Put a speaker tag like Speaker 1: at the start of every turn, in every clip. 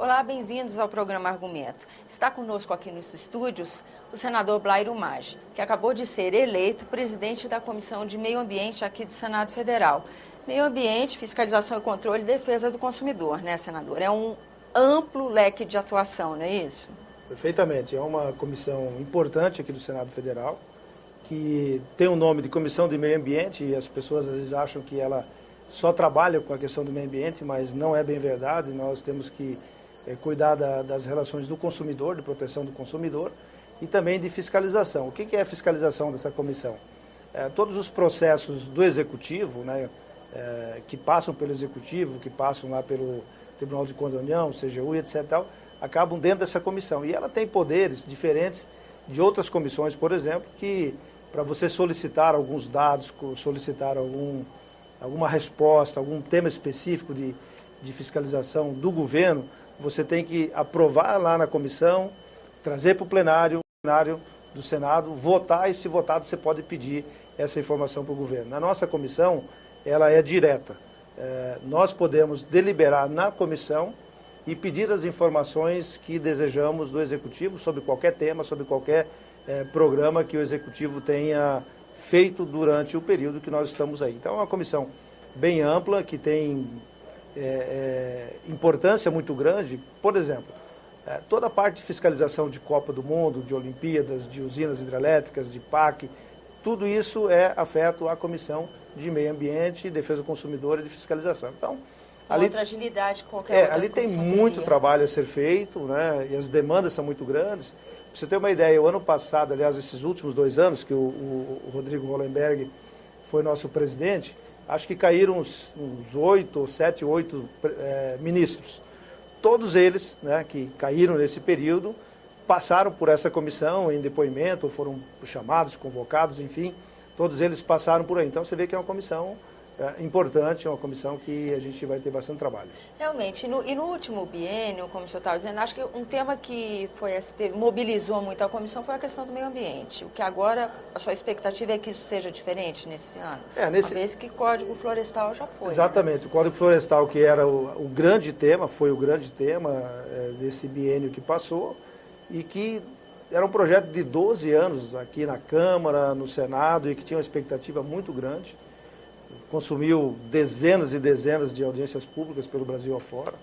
Speaker 1: Olá, bem-vindos ao programa Argumento. Está conosco aqui nos estúdios o senador Blairo Maggi, que acabou de ser eleito presidente da Comissão de Meio Ambiente aqui do Senado Federal. Meio Ambiente, Fiscalização e Controle e Defesa do Consumidor, né, senador? É um amplo leque de atuação, não é isso?
Speaker 2: Perfeitamente. É uma comissão importante aqui do Senado Federal, que tem o nome de Comissão de Meio Ambiente, e as pessoas às vezes acham que ela só trabalha com a questão do meio ambiente, mas não é bem verdade. Nós temos que cuidar das relações do consumidor, de proteção do consumidor e também de fiscalização. O que é a fiscalização dessa comissão? Todos os processos do Executivo, né, que passam pelo Executivo, que passam lá pelo Tribunal de Contas da União, CGU e etc., acabam dentro dessa comissão. E ela tem poderes diferentes de outras comissões, por exemplo, que para você solicitar alguns dados, solicitar alguma resposta, algum tema específico de fiscalização do governo, você tem que aprovar lá na comissão, trazer para o plenário do Senado, votar, e se votado você pode pedir essa informação para o governo. Na nossa comissão, ela é direta. Nós podemos deliberar na comissão e pedir as informações que desejamos do Executivo sobre qualquer tema, sobre qualquer programa que o Executivo tenha feito durante o período que nós estamos aí. Então é uma comissão bem ampla, que tem importância muito grande. Por exemplo, toda a parte de fiscalização de Copa do Mundo, de Olimpíadas, de usinas hidrelétricas, de PAC, tudo isso é afeto à Comissão de Meio Ambiente, Defesa do Consumidor e de Fiscalização. Então, ali,
Speaker 1: outra agilidade, qualquer outra
Speaker 2: ali tem muito trabalho a ser feito, né? E as demandas são muito grandes. Para você ter uma ideia, o ano passado, aliás, esses últimos 2 anos, que o Rodrigo Hollenberg foi nosso presidente, acho que caíram uns 8, 7, 8 ministros. Todos eles, né, que caíram nesse período, passaram por essa comissão em depoimento, foram chamados, convocados, enfim, todos eles passaram por aí. Então você vê que é uma comissão importante, é uma comissão que a gente vai ter bastante trabalho.
Speaker 1: Realmente, e no último biênio, como o senhor estava dizendo, acho que um tema que mobilizou muito a comissão foi a questão do meio ambiente. O que agora, a sua expectativa é que isso seja diferente nesse ano? Uma vez que o Código Florestal já foi.
Speaker 2: Exatamente, né? O Código Florestal, que era o grande tema, foi o grande tema desse biênio que passou, e que era um projeto de 12 anos aqui na Câmara, no Senado, e que tinha uma expectativa muito grande. Consumiu dezenas e dezenas de audiências públicas pelo Brasil afora.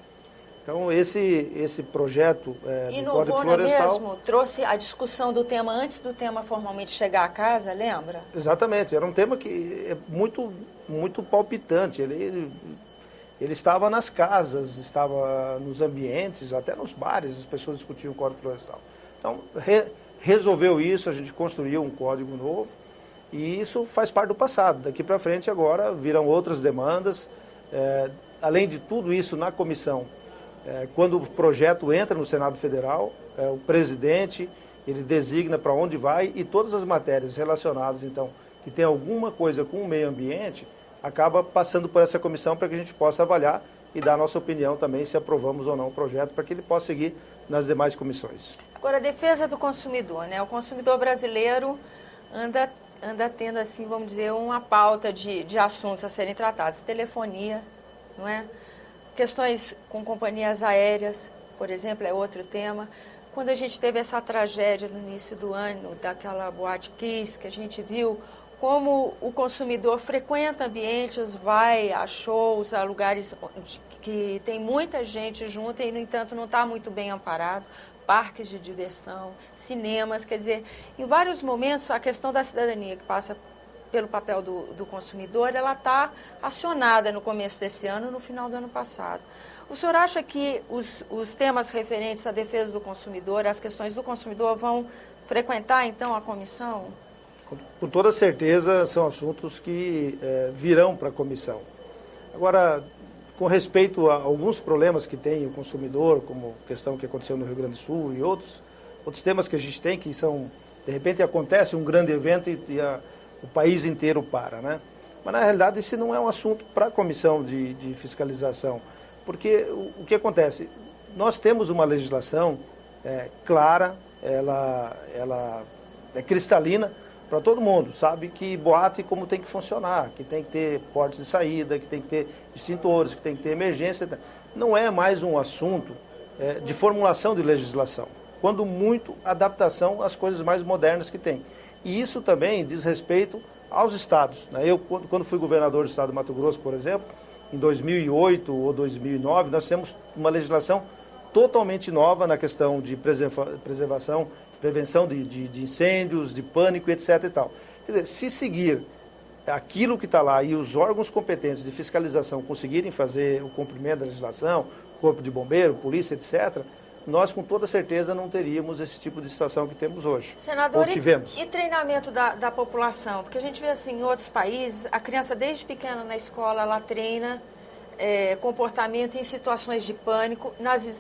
Speaker 2: Então, esse projeto do Código Florestal...
Speaker 1: mesmo, trouxe a discussão do tema antes do tema formalmente chegar à casa, lembra?
Speaker 2: Exatamente, era um tema que é muito, muito palpitante. Ele estava nas casas, estava nos ambientes, até nos bares, as pessoas discutiam o Código Florestal. Então, resolveu isso, a gente construiu um código novo, e isso faz parte do passado. Daqui para frente, agora, virão outras demandas. Além de tudo isso, na comissão, quando o projeto entra no Senado Federal, o presidente, ele designa para onde vai, e todas as matérias relacionadas, então, que tem alguma coisa com o meio ambiente, acaba passando por essa comissão para que a gente possa avaliar e dar a nossa opinião também, se aprovamos ou não o projeto, para que ele possa seguir nas demais comissões.
Speaker 1: Agora, a defesa do consumidor, né? O consumidor brasileiro anda tendo, assim, vamos dizer, uma pauta de assuntos a serem tratados. Telefonia, não é? Questões com companhias aéreas, por exemplo, é outro tema. Quando a gente teve essa tragédia no início do ano, daquela Boate Kiss, que a gente viu como o consumidor frequenta ambientes, vai a shows, a lugares que tem muita gente junto e, no entanto, não está muito bem amparado. Parques de diversão, cinemas, quer dizer, em vários momentos a questão da cidadania, que passa pelo papel do consumidor, ela está acionada no começo desse ano, no final do ano passado. O senhor acha que os temas referentes à defesa do consumidor, as questões do consumidor, vão frequentar, então, a comissão?
Speaker 2: Com toda certeza, são assuntos que virão para a comissão. Agora, com respeito a alguns problemas que tem o consumidor, como a questão que aconteceu no Rio Grande do Sul e outros temas que a gente tem, que são, de repente acontece um grande evento e o país inteiro para, né? Mas, na realidade, esse não é um assunto para a comissão de fiscalização, porque o que acontece? Nós temos uma legislação clara, ela é cristalina, para todo mundo, sabe que boate como tem que funcionar, que tem que ter portas de saída, que tem que ter extintores, que tem que ter emergência. Não é mais um assunto de formulação de legislação, quando muito adaptação às coisas mais modernas que tem. E isso também diz respeito aos estados, né? Eu, quando fui governador do estado do Mato Grosso, por exemplo, em 2008 ou 2009, nós temos uma legislação totalmente nova na questão de preservação, prevenção de incêndios, de pânico, etc. e tal. Quer dizer, se seguir aquilo que está lá e os órgãos competentes de fiscalização conseguirem fazer o cumprimento da legislação, corpo de bombeiro, polícia, etc., nós com toda certeza não teríamos esse tipo de situação que temos hoje.
Speaker 1: Senador,
Speaker 2: ou tivemos.
Speaker 1: E treinamento da população? Porque a gente vê assim, em outros países, a criança desde pequena na escola, ela treina comportamento em situações de pânico.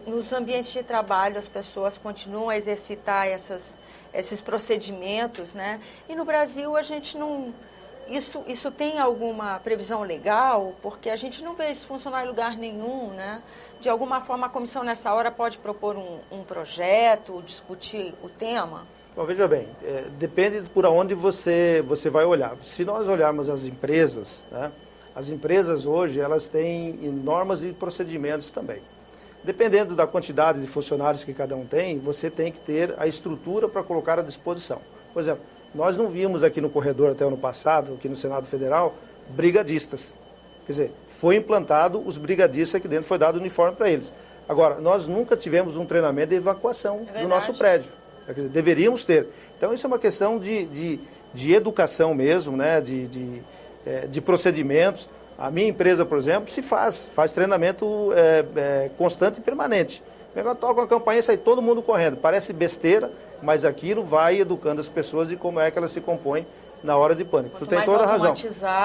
Speaker 1: Nos ambientes de trabalho, as pessoas continuam a exercitar esses procedimentos, né? E no Brasil, a gente não... Isso tem alguma previsão legal? Porque a gente não vê isso funcionar em lugar nenhum, né? De alguma forma, a comissão, nessa hora, pode propor um projeto, discutir o tema?
Speaker 2: Bom, veja bem, depende por onde você vai olhar. Se nós olharmos as empresas, né? As empresas hoje, elas têm normas e procedimentos também. Dependendo da quantidade de funcionários que cada um tem, você tem que ter a estrutura para colocar à disposição. Por exemplo, nós não vimos aqui no corredor até ano passado, aqui no Senado Federal, brigadistas. Quer dizer, foi implantado os brigadistas aqui dentro, foi dado uniforme para eles. Agora, nós nunca tivemos um treinamento de evacuação do nosso prédio. Quer dizer, deveríamos ter. Então, isso é uma questão de educação mesmo, né? De procedimentos. A minha empresa, por exemplo, faz treinamento constante e permanente. Eu toco uma campainha e sai todo mundo correndo. Parece besteira, mas aquilo vai educando as pessoas de como é que elas se compõem na hora de pânico. Tu tem toda a razão.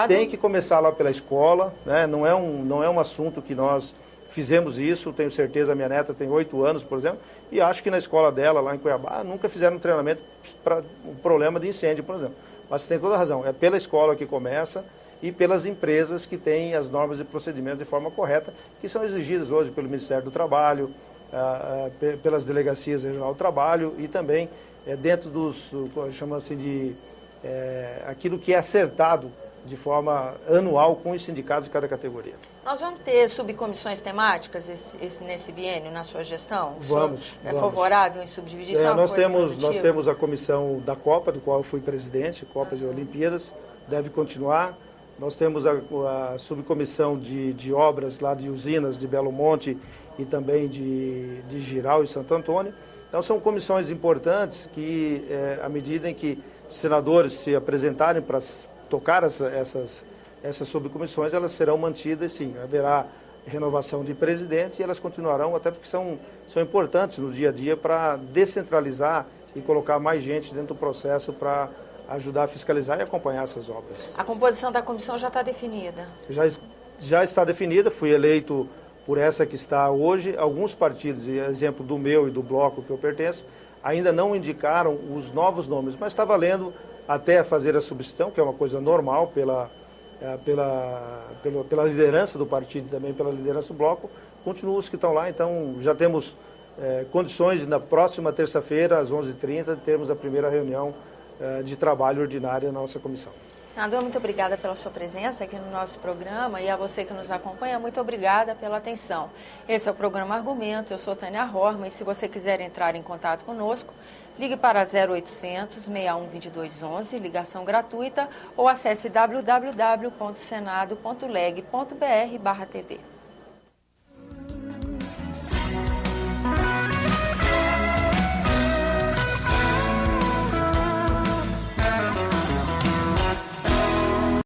Speaker 2: Tem que começar lá pela escola, né? Não é um assunto que nós fizemos isso, tenho certeza, a minha neta tem 8 anos, por exemplo, e acho que na escola dela, lá em Cuiabá, nunca fizeram um treinamento para um problema de incêndio, por exemplo. Mas você tem toda a razão, é pela escola que começa e pelas empresas que têm as normas e procedimentos de forma correta, que são exigidas hoje pelo Ministério do Trabalho, pelas delegacias regional do trabalho e também dentro dos, chamamos assim de, aquilo que é acertado de forma anual com os sindicatos de cada categoria.
Speaker 1: Nós vamos ter subcomissões temáticas nesse biênio na sua gestão?
Speaker 2: Vamos.
Speaker 1: É favorável em subdivisão?
Speaker 2: Nós temos a comissão da Copa, do qual eu fui presidente, Copas e Olimpíadas, deve continuar. Nós temos a subcomissão de obras lá de usinas de Belo Monte e também de Giral e Santo Antônio. Então são comissões importantes que, à medida em que senadores se apresentarem para tocar essas subcomissões, elas serão mantidas, sim. Haverá renovação de presidentes e elas continuarão, até porque são importantes no dia a dia para descentralizar e colocar mais gente dentro do processo para ajudar a fiscalizar e acompanhar essas obras.
Speaker 1: A composição da comissão já está definida?
Speaker 2: Já está definida, fui eleito por essa que está hoje. Alguns partidos, exemplo do meu e do bloco que eu pertenço, ainda não indicaram os novos nomes, mas está valendo até fazer a substituição, que é uma coisa normal pela liderança do partido e também pela liderança do bloco. Continuam os que estão lá, então já temos condições de, na próxima terça-feira, às 11h30, termos a primeira reunião de trabalho ordinária na nossa comissão.
Speaker 1: Senador, muito obrigada pela sua presença aqui no nosso programa e a você que nos acompanha, muito obrigada pela atenção. Esse é o programa Argumento, eu sou Tânia Horma e se você quiser entrar em contato conosco, ligue para 0800 61 2211, ligação gratuita, ou acesse www.senado.leg.br/TV.